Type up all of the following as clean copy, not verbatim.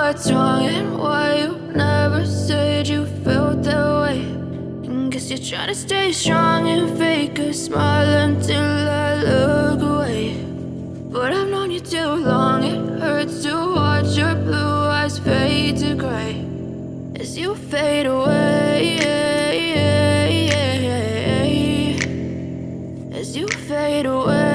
what's wrong and why you never said you felt that way. And guess you're trying to stay strong and fake a smile until I look away. But I've known you too long, it hurts to watch your blue eyes fade to gray as you fade away, as you fade away.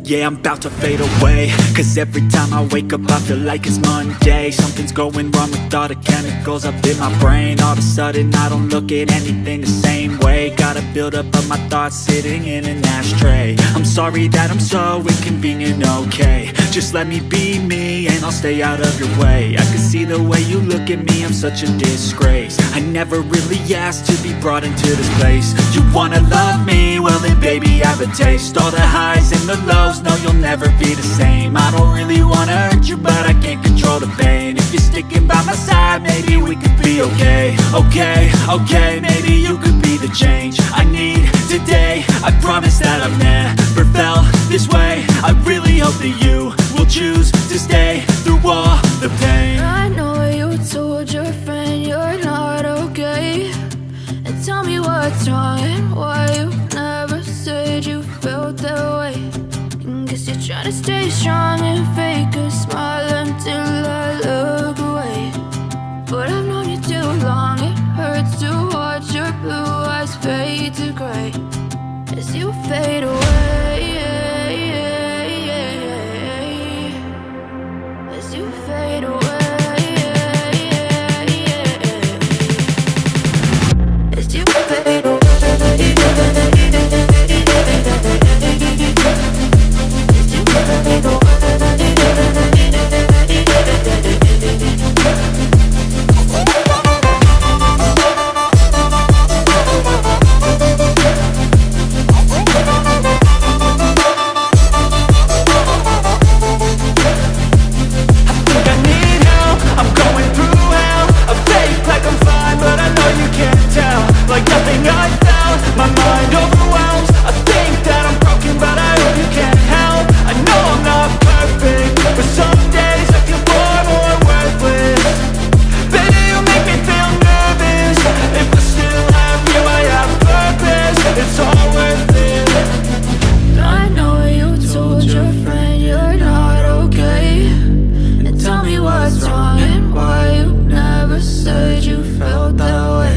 Yeah, I'm about to fade away, cause every time I wake up I feel like it's Monday. Something's going wrong with all the chemicals up in my brain. All of a sudden I don't look at anything the same way. Got a buildup of my thoughts sitting in an ashtray. I'm sorry that I'm so inconvenient, okay. Just let me be me and I'll stay out of your way. I can see the way you look at me, I'm such a disgrace. I never really asked to be brought into this place. You wanna love me? Well then baby I have a taste. All the highs and the lows, no you'll never be the same. I don't really wanna hurt you but I can't control the pain. If you're sticking by my side maybe we could be okay. Okay, maybe you could be the change I need today. I promise that I've never felt this way. I really hope that you will choose to stay through all the pain. I know you told your friend you're not okay, and tell me what's wrong and why you never said you felt that way. And guess you're trying to stay strong and fake a smile until I look away. But I've known you too long, it hurts to watch your blue eyes fade to gray as you fade away. As you fade away. As you fade away. As you fade away. Like nothing I felt, my mind overwhelms. I think that I'm broken, but I hope you can't help. I know I'm not perfect, but some days I feel bored or worthless. Baby, you make me feel nervous. If I still have you, I have purpose. It's all worth it. I know you told your friend you're not okay, and tell me what's wrong and why you never said you felt that way.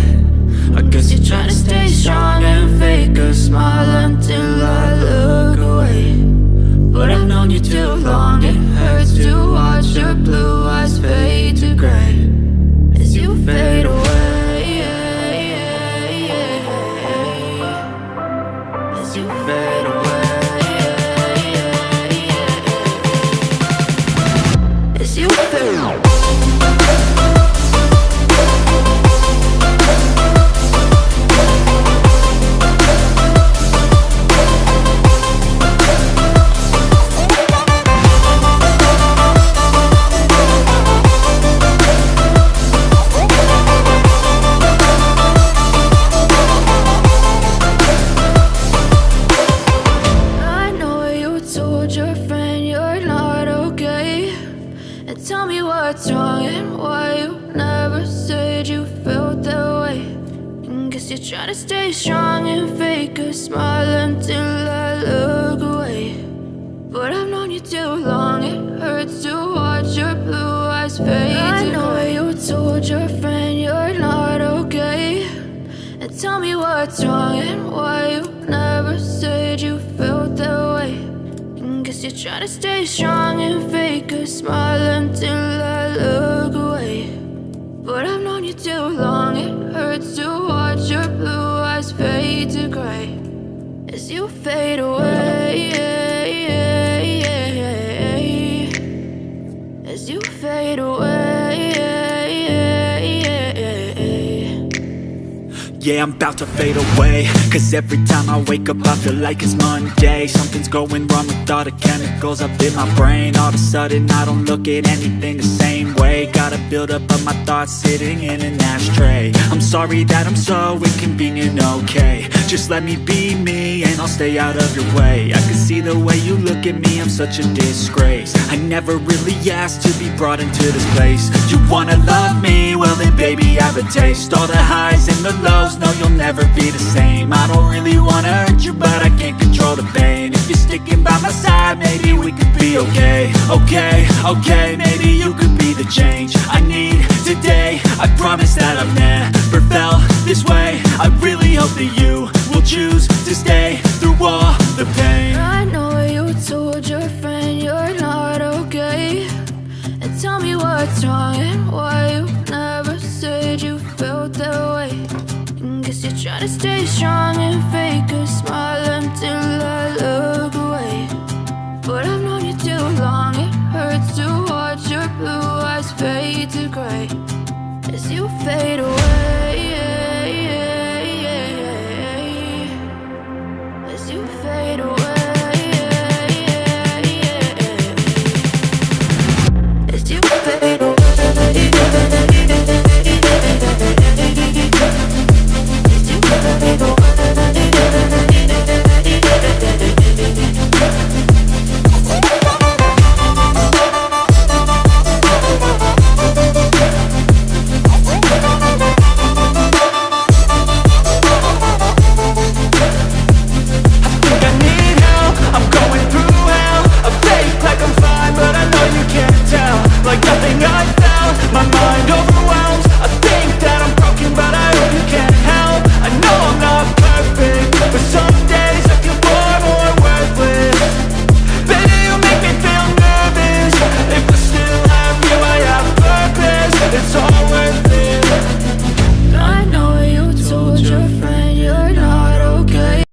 I guess you're trying to stay strong and fake a smile until I look away. But I've known you too long, it hurts to watch your blue eyes fade to gray as you fade away. As you fade away. As you fade away. Tell me what's wrong and why you never said you felt that way. And guess you're trying to stay strong and fake a smile until I look away. But I've known you too long, it hurts to watch your blue eyes fade. I know you told your friend you're not okay, and tell me what's wrong and why you never said you felt that way. Guess you're trying to stay strong and fake a smile until I look away. But I've known you too long, it hurts to watch your blue eyes fade to gray as you fade away. As you fade away. Yeah, I'm about to fade away, cause every time I wake up I feel like it's Monday. Something's going wrong with all the chemicals up in my brain. All of a sudden I don't look at anything the same way. Got a buildup of my thoughts sitting in an ashtray. I'm sorry that I'm so inconvenient, okay. Just let me be me and I'll stay out of your way. I can see the way you look at me, I'm such a disgrace. I never really asked to be brought into this place. You wanna love me? Well then baby I have a taste. All the highs and the lows, no you'll never be the same. I don't really wanna hurt you but I can't control the pain. If you're sticking by my side maybe we could be okay. Okay, maybe you could be the change I need today. I promise that I've never felt this way. I really hope that you will choose to stay through all the pain. I know you told what's wrong and why you never said you felt that way. And guess you're trying to stay strong and fake a smile until I look away.